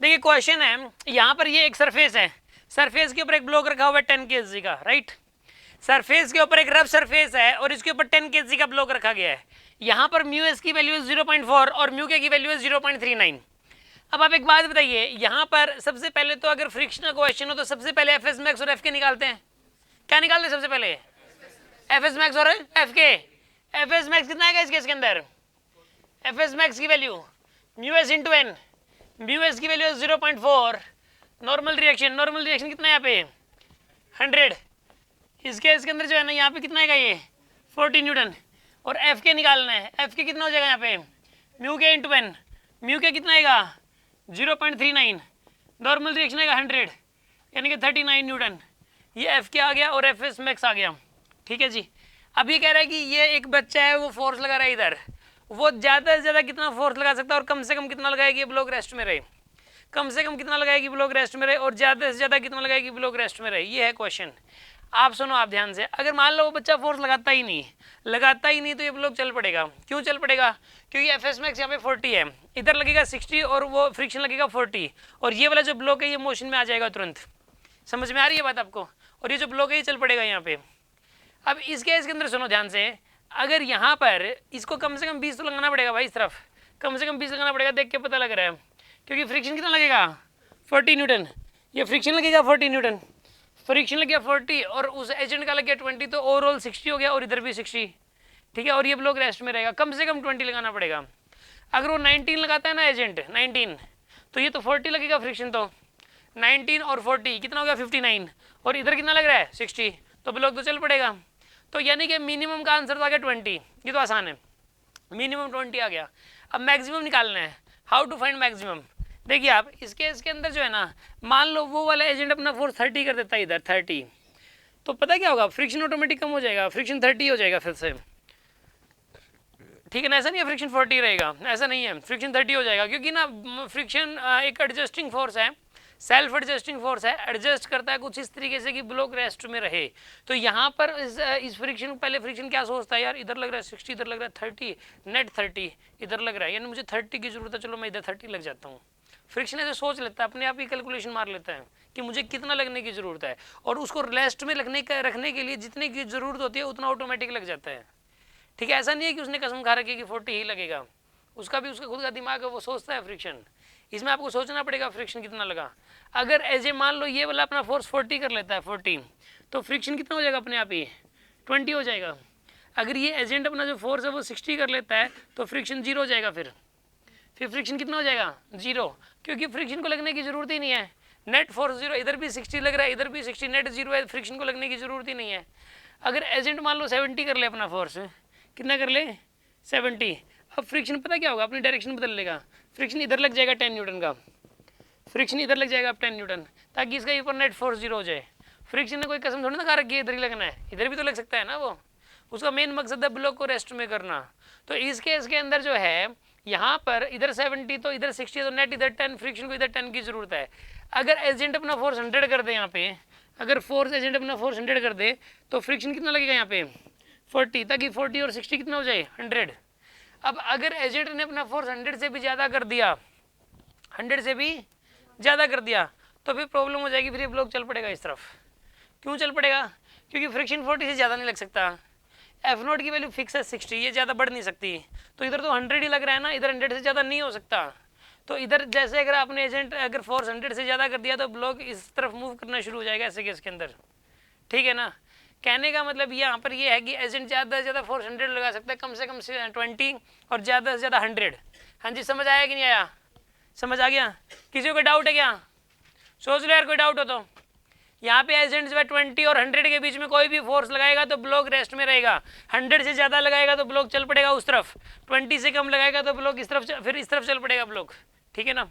देखिए क्वेश्चन है, यहाँ पर ये एक सरफेस है, सरफेस के ऊपर एक ब्लॉक रखा हुआ है 10 kg का, राइट। सरफेस के ऊपर एक रफ सरफेस है और इसके ऊपर 10 kg का ब्लॉक रखा गया है। यहाँ पर म्यू एस की वैल्यू है 0.4 और म्यू के की वैल्यू है 0.39। अब आप एक बात बताइए, यहाँ पर सबसे पहले तो अगर फ्रिक्शनल क्वेश्चन हो तो सबसे पहले एफ एस मैक्स और एफ के निकालते हैं। क्या निकालते हैं सबसे पहले? एफ एस मैक्स और F K. F S max कितना आएगा इस केस के अंदर? एफ एस मैक्स की value mu S into N, mu S की वैल्यू 0.4, नॉर्मल रिएक्शन कितना है यहाँ पे 100। इस केस के अंदर जो है ना यहाँ पे कितना आएगा ये 40 न्यूटन। और एफ के निकालना है, एफ के कितना हो जाएगा यहाँ पे म्यू के इंटू एन, म्यू के कितना आएगा 0.39, नॉर्मल रिएक्शन आएगा 100 यानी कि 39 न्यूटन। ये एफ के आ गया और एफ एस मैक्स आ गया, ठीक है जी। अब ये कह रहा है कि ये एक बच्चा है वो फोर्स लगा रहा है इधर, वो ज़्यादा से ज़्यादा कितना फोर्स लगा सकता है और कम से कम कितना लगाएगी ब्लॉक रेस्ट में रहे, कम से कम कितना लगाएगी ब्लॉक रेस्ट में रहे और ज़्यादा से ज़्यादा कितना लगाएगी ब्लॉक रेस्ट में रहे। ये है क्वेश्चन। आप सुनो आप ध्यान से, अगर मान लो वो बच्चा फोर्स लगाता ही नहीं तो ये ब्लॉक चल पड़ेगा। क्यों चल पड़ेगा? क्योंकि एफ एस मैक्स यहाँ पे 40 है, इधर लगेगा 60 और वो फ्रिक्शन लगेगा 40 और ये वाला जो ब्लॉक है ये मोशन में आ जाएगा तुरंत। समझ में आ रही है बात आपको? और ये जो ब्लॉक है ये चल पड़ेगा यहाँ पे। अब इस केस के अंदर सुनो ध्यान से, अगर यहाँ पर इसको कम से कम 20 तो लगाना पड़ेगा भाई, इस तरफ कम से कम 20 लगाना पड़ेगा, देख के पता लग रहा है। क्योंकि फ्रिक्शन कितना लगेगा 40 न्यूटन, ये फ्रिक्शन लगेगा 40 न्यूटन, फ्रिक्शन लग गया 40 और उस एजेंट का लग गया 20, तो ओवरऑल 60 हो गया और इधर भी 60, ठीक है। और ये ब्लॉक रेस्ट में रहेगा, कम से कम 20 लगाना पड़ेगा। अगर वो 19 लगाता है ना एजेंट 19, तो ये तो 40 लगेगा फ्रिक्शन, तो 19 और 40 कितना हो गया 59 और इधर कितना लग रहा है 60, तो ब्लॉक तो चल पड़ेगा। तो यानी कि मिनिमम का आंसर तो आ गया 20, ये तो आसान है, मिनिमम 20 आ गया। अब मैक्सिमम निकालना है, हाउ टू फाइंड मैक्सिमम। देखिए आप इसके अंदर जो है ना, मान लो वो वाला एजेंट अपना फोर्स 30 कर देता है इधर 30, तो पता क्या होगा फ्रिक्शन ऑटोमेटिक कम हो जाएगा, फ्रिक्शन 30 हो जाएगा फिर से, ठीक है ना। ऐसा नहीं है फ्रिक्शन 40 रहेगा, ऐसा नहीं है, फ्रिक्शन 30 हो जाएगा। क्योंकि ना फ्रिक्शन एक एडजस्टिंग फोर्स है, सेल्फ एडजस्टिंग फोर्स है, एडजस्ट करता है कुछ इस तरीके से कि ब्लॉक रेस्ट में रहे। तो यहाँ पर इस फ्रिक्शन पहले फ्रिक्शन क्या सोचता है यार, इधर लग रहा है 60, इधर लग रहा है 30, नेट 30 इधर लग रहा है, यानी मुझे 30 की जरूरत है, चलो मैं इधर 30 लग जाता हूँ। फ्रिक्शन ऐसे सोच लेता है, अपने आप ही कैलकुलेशन मार लेता है कि मुझे कितना लगने की ज़रूरत है, और उसको रेस्ट में रखने के लिए जितने की ज़रूरत होती है उतना ऑटोमेटिक लग जाता है, ठीक है। ऐसा नहीं है कि उसने कसम खा रखी कि 40 ही लगेगा, उसका भी उसका खुद का दिमाग है, वो सोचता है फ्रिक्शन। इसमें आपको सोचना पड़ेगा फ्रिक्शन कितना लगा। अगर एज मान लो ये वाला अपना फोर्स 40 कर लेता है 40, तो फ्रिक्शन कितना हो जाएगा अपने आप ही 20 हो जाएगा। अगर ये एजेंट अपना जो फोर्स है वो 60 कर लेता है तो फ्रिक्शन 0 हो जाएगा, फिर फ्रिक्शन कितना हो जाएगा 0, क्योंकि फ्रिक्शन को लगने की ज़रूरत ही नहीं है, नेट फोर्स 0, इधर भी 60 लग रहा है, इधर भी 60, नेट 0 है, फ्रिक्शन को लगने की ज़रूरत ही नहीं है। अगर एजेंट मान लो 70 कर ले अपना फोर्स, कितना कर ले 70, अब फ्रिक्शन पता क्या होगा, अपनी डायरेक्शन बदल लेगा, फ्रिक्शन इधर लग जाएगा 10 न्यूटन का, फ्रिक्शन इधर लग जाएगा 10 न्यूटन, ताकि इसका ऊपर नेट फोर्स 0 हो जाए। फ्रिक्शन ने कोई कसम थोड़ी ना खा रखी है इधर ही लगना है, इधर भी तो लग सकता है ना, वो उसका मेन मकसद है ब्लॉक को रेस्ट में करना। तो इस केस के अंदर जो है यहाँ पर इधर 70 तो इधर 60, तो नेट इधर 10, फ्रिक्शन को इधर 10 की जरूरत है। अगर एजेंट अपना फोर्स 100 कर दे यहाँ पे, अगर फोर्स एजेंट अपना फोर्स 100 कर दे तो फ्रिक्शन कितना लगेगा यहाँ पे 40, ताकि 40 और 60 कितना हो जाए 100। अब अगर एजेंट ने अपना फोर्स 100 से भी ज़्यादा कर दिया, 100 से भी ज़्यादा कर दिया, तो फिर प्रॉब्लम हो जाएगी, फिर ये ब्लॉक चल पड़ेगा इस तरफ। क्यों चल पड़ेगा? क्योंकि फ्रिक्शन 40 से ज़्यादा नहीं लग सकता, एफ नोट की वैल्यू फिक्स है 60, ये ज़्यादा बढ़ नहीं सकती, तो इधर तो 100 ही लग रहा है ना, इधर 100 से ज़्यादा नहीं हो सकता। तो इधर जैसे अगर आपने एजेंट अगर फोर्स 100 से ज़्यादा कर दिया तो ब्लॉक इस तरफ मूव करना शुरू हो जाएगा ऐसे केस के अंदर, ठीक है ना। कहने का मतलब यहाँ पर ये है कि एजेंट ज़्यादा से ज़्यादा फोर्स 100 लगा सकता है, कम से कम 20 और ज़्यादा से ज़्यादा 100। हाँ जी, समझ आया कि नहीं आया? समझ आ गया? किसी को डाउट है क्या? सोच लो यार, कोई डाउट हो तो। यहाँ पे एजेंट जो है 20 और 100 के बीच में कोई भी फोर्स लगाएगा तो ब्लॉक रेस्ट में रहेगा, 100 से ज़्यादा लगाएगा तो ब्लॉक चल पड़ेगा उस तरफ, 20 से कम लगाएगा तो ब्लॉक इस तरफ, फिर इस तरफ चल पड़ेगा ब्लॉक, ठीक है ना।